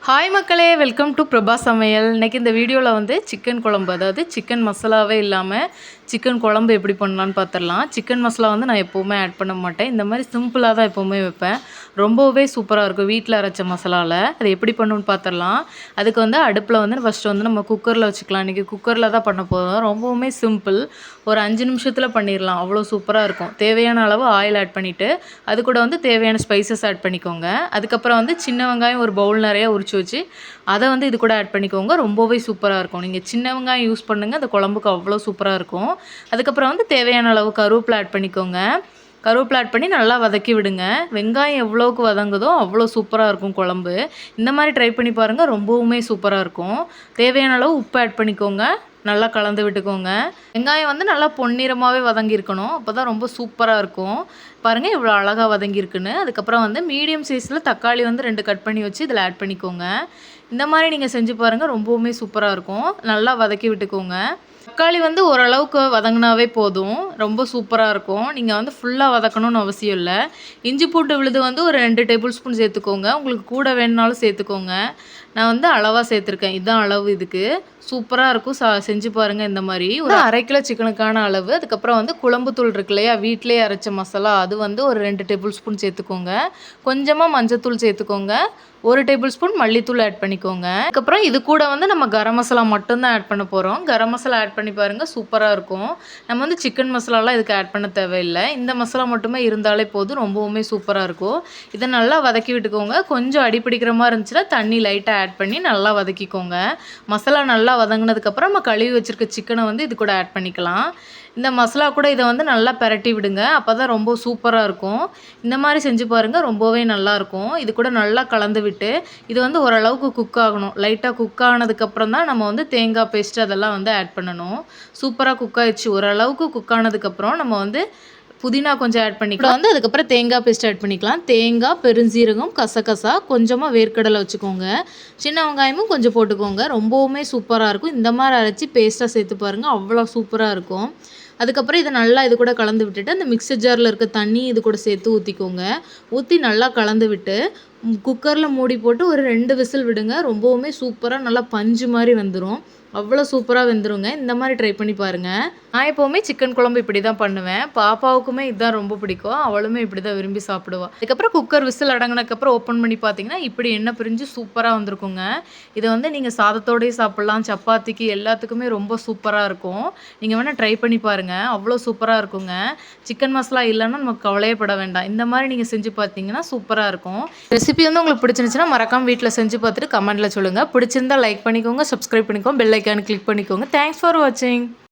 Hi மக்களே, welcome to Prabha சமையல். இன்றைக்கி இந்த வீடியோவில் வந்து சிக்கன் குழம்பு, அதாவது சிக்கன் மசாலாவே இல்லாமல் சிக்கன் குழம்பு எப்படி பண்ணலான்னு பார்த்துடலாம். சிக்கன் மசாலா வந்து நான் எப்போவுமே ஆட் பண்ண மாட்டேன். இந்த மாதிரி சிம்பிளாக தான் எப்போவுமே வைப்பேன். ரொம்பவே சூப்பராக இருக்கும் வீட்டில் அரைச்ச மசாலாவில். அது எப்படி பண்ணணுன்னு பார்த்துடலாம். அதுக்கு வந்து அடுப்பில் வந்து ஃபஸ்ட்டு வந்து நம்ம குக்கரில் வச்சுக்கலாம். இன்றைக்கி குக்கரில் தான் பண்ண போகிறோம். ரொம்பவுமே சிம்பிள். ஒரு 5 நிமிஷத்தில் பண்ணிடலாம். அவ்வளோ சூப்பராக இருக்கும். தேவையான அளவு ஆயில் ஆட் பண்ணிவிட்டு அது கூட வந்து தேவையான ஸ்பைசஸ் ஆட் பண்ணிக்கோங்க. அதுக்கப்புறம் வந்து சின்ன வெங்காயம் ஒரு பவுல் நிறைய வச்சு அதை வந்து இது கூட ஆட் பண்ணிக்கோங்க. ரொம்பவே சூப்பராக இருக்கும். நீங்கள் சின்ன வெங்காயம் யூஸ் பண்ணுங்கள், அந்த குழம்புக்கு அவ்வளோ சூப்பராக இருக்கும். அதுக்கப்புறம் வந்து தேவையான அளவு கருவேப்பிலை ஆட் பண்ணிக்கோங்க. கருவேப்பிலை ஆட் பண்ணி நல்லா வதக்கி விடுங்க. வெங்காயம் எவ்வளோக்கு வதங்குதோ அவ்வளோ சூப்பராக இருக்கும் குழம்பு. இந்த மாதிரி ட்ரை பண்ணி பாருங்கள், ரொம்பவுமே சூப்பராக இருக்கும். தேவையான அளவு உப்பு ஆட் பண்ணிக்கோங்க. நல்லா கலந்து விட்டுக்கோங்க. வெங்காயம் வந்து நல்லா பொன்னிறமாகவே வதங்கியிருக்கணும். அப்போ தான் ரொம்ப சூப்பராக இருக்கும். பாருங்கள் இவ்வளோ அழகாக வதங்கியிருக்குன்னு. அதுக்கப்புறம் வந்து மீடியம் சைஸில் தக்காளி வந்து 2 கட் பண்ணி வச்சு இதில் ஆட் பண்ணிக்கோங்க. இந்த மாதிரி நீங்கள் செஞ்சு பாருங்கள், ரொம்பவுமே சூப்பராக இருக்கும். நல்லா வதக்கி விட்டுக்கோங்க. தக்காளி வந்து ஓரளவுக்கு வதங்கினாவே போதும், ரொம்ப சூப்பராக இருக்கும். நீங்கள் வந்து ஃபுல்லாக வதக்கணும்னு அவசியம் இல்லை. இஞ்சி பூண்டு விழுது வந்து ஒரு 2 டேபிள் ஸ்பூன் சேர்த்துக்கோங்க. உங்களுக்கு கூட வேணுனாலும் சேர்த்துக்கோங்க. நான் வந்து அளவாக சேர்த்துருக்கேன். இதுதான் அளவு. இதுக்கு சூப்பராக இருக்கும். செஞ்சு பாருங்கள். இந்த மாதிரி ஒரு 1/2 கிலோ சிக்கனுக்கான அளவு. அதுக்கப்புறம் வந்து குழம்புத்தூள் இருக்கு இல்லையா, வீட்டிலேயே அரைச்ச மசாலா, அது வந்து ஒரு 2 டேபிள் ஸ்பூன் சேர்த்துக்கோங்க. கொஞ்சமாக மஞ்சத்தூள் சேர்த்துக்கோங்க. 1 டேபிள் ஸ்பூன் மல்லித்தூள் ஆட் பண்ணிக்கோங்க. அதுக்கப்புறம் இது கூட வந்து நம்ம கரம் மசாலா மட்டும்தான் ஆட் பண்ண போகிறோம். கரம் மசாலா ஆட் பண்ணி பாருங்கள், சூப்பராக இருக்கும். நம்ம வந்து சிக்கன் மசாலாலாம் இதுக்கு ஆட் பண்ண தேவையில்லை. இந்த மசாலா மட்டுமே இருந்தாலே போதும், ரொம்பவுமே சூப்பராக இருக்கும். இதை நல்லா வதக்கி விட்டுக்கோங்க. கொஞ்சம் அடிப்பிடிக்கிற மாதிரி இருந்துச்சுன்னா தண்ணி லைட்டாக ஆட் பண்ணி நல்லா வதக்கிக்கோங்க. மசாலா நல்லா வதங்கினதுக்கப்புறம் நம்ம கழுவி வச்சுருக்க சிக்கனை வந்து இது கூட ஆட் பண்ணிக்கலாம். இந்த மசாலா கூட இதை வந்து நல்லா பிரட்டி விடுங்க. அப்போ தான் ரொம்ப சூப்பராக இருக்கும். இந்த மாதிரி செஞ்சு பாருங்கள், ரொம்பவே நல்லாயிருக்கும். இது கூட நல்லா கலந்து விட்டு இது வந்து ஓரளவுக்கு குக் ஆகணும். லைட்டாக குக் ஆனதுக்கப்புறம் தான் நம்ம வந்து தேங்காய் பேஸ்ட்டு அதெல்லாம் வந்து ஆட் பண்ணணும். சூப்பராக குக் ஆகிடுச்சு. ஓரளவுக்கு குக் ஆனதுக்கப்புறம் நம்ம வந்து புதினா கொஞ்சம் ஆட் பண்ணிக்கலாம். வந்து அதுக்கப்புறம் தேங்காய் பேஸ்ட் ஆட் பண்ணிக்கலாம். தேங்காய், பெருஞ்சீரகம், கசகசா, கொஞ்சமாக வேர்க்கடலை வச்சுக்கோங்க. சின்ன வெங்காயமும் கொஞ்சம் போட்டுக்கோங்க. ரொம்பவுமே சூப்பராக இருக்கும். இந்த மாதிரி அரைச்சி பேஸ்ட்டாக சேர்த்து பாருங்கள், அவ்வளோ சூப்பராக இருக்கும். அதுக்கப்புறம் இதை நல்லா இது கூட கலந்து விட்டுட்டு அந்த மிக்சர் ஜாரில் இருக்க தண்ணி இது கூட சேர்த்து ஊற்றிக்கோங்க. ஊற்றி நல்லா கலந்து விட்டு குக்கரில் மூடி போட்டு ஒரு 2 விசில் விடுங்க. ரொம்பவுமே சூப்பராக நல்லா பஞ்சு மாதிரி வந்துடும். அவ்வளோ சூப்பராக வெந்துருங்க. இந்த மாதிரி ட்ரை பண்ணி பாருங்கள். நான் எப்போவுமே சிக்கன் குழம்பு இப்படி தான் பண்ணுவேன். பாப்பாவுக்குமே இதுதான் ரொம்ப பிடிக்கும். அவளுமே இப்படி தான் விரும்பி சாப்பிடுவாள். அதுக்கப்புறம் குக்கர் விசில் அடங்கினதுக்கப்புறம் ஓப்பன் பண்ணி பார்த்தீங்கன்னா இப்படி எண்ணெய் பிரிஞ்சு சூப்பராக வந்திருக்குங்க. இதை வந்து நீங்கள் சாதத்தோடையே சாப்பிட்லாம், சப்பாத்திக்கு எல்லாத்துக்குமே ரொம்ப சூப்பராக இருக்கும். நீங்கள் வேணால் ட்ரை பண்ணி பாருங்கள், அவ்வளோ சூப்பராக இருக்குங்க. சிக்கன் மசாலா இல்லைன்னா நமக்கு கவலையே பட வேண்டாம். இந்த மாதிரி நீங்கள் செஞ்சு பார்த்தீங்கன்னா சூப்பராக இருக்கும். ரெசிபி வந்து உங்களுக்கு பிடிச்சிருந்துச்சுன்னா மறக்காம வீட்டில் செஞ்சு பார்த்துட்டு கமெண்ட்டில் சொல்லுங்கள். பிடிச்சிருந்தா லைக் பண்ணிக்கோங்க, சப்ஸ்கிரைப் பண்ணிக்கோங்க, பெல் ஐக்கானை கிளிக் பண்ணிக்கோங்க. தேங்க்ஸ் ஃபார் வாட்சிங்.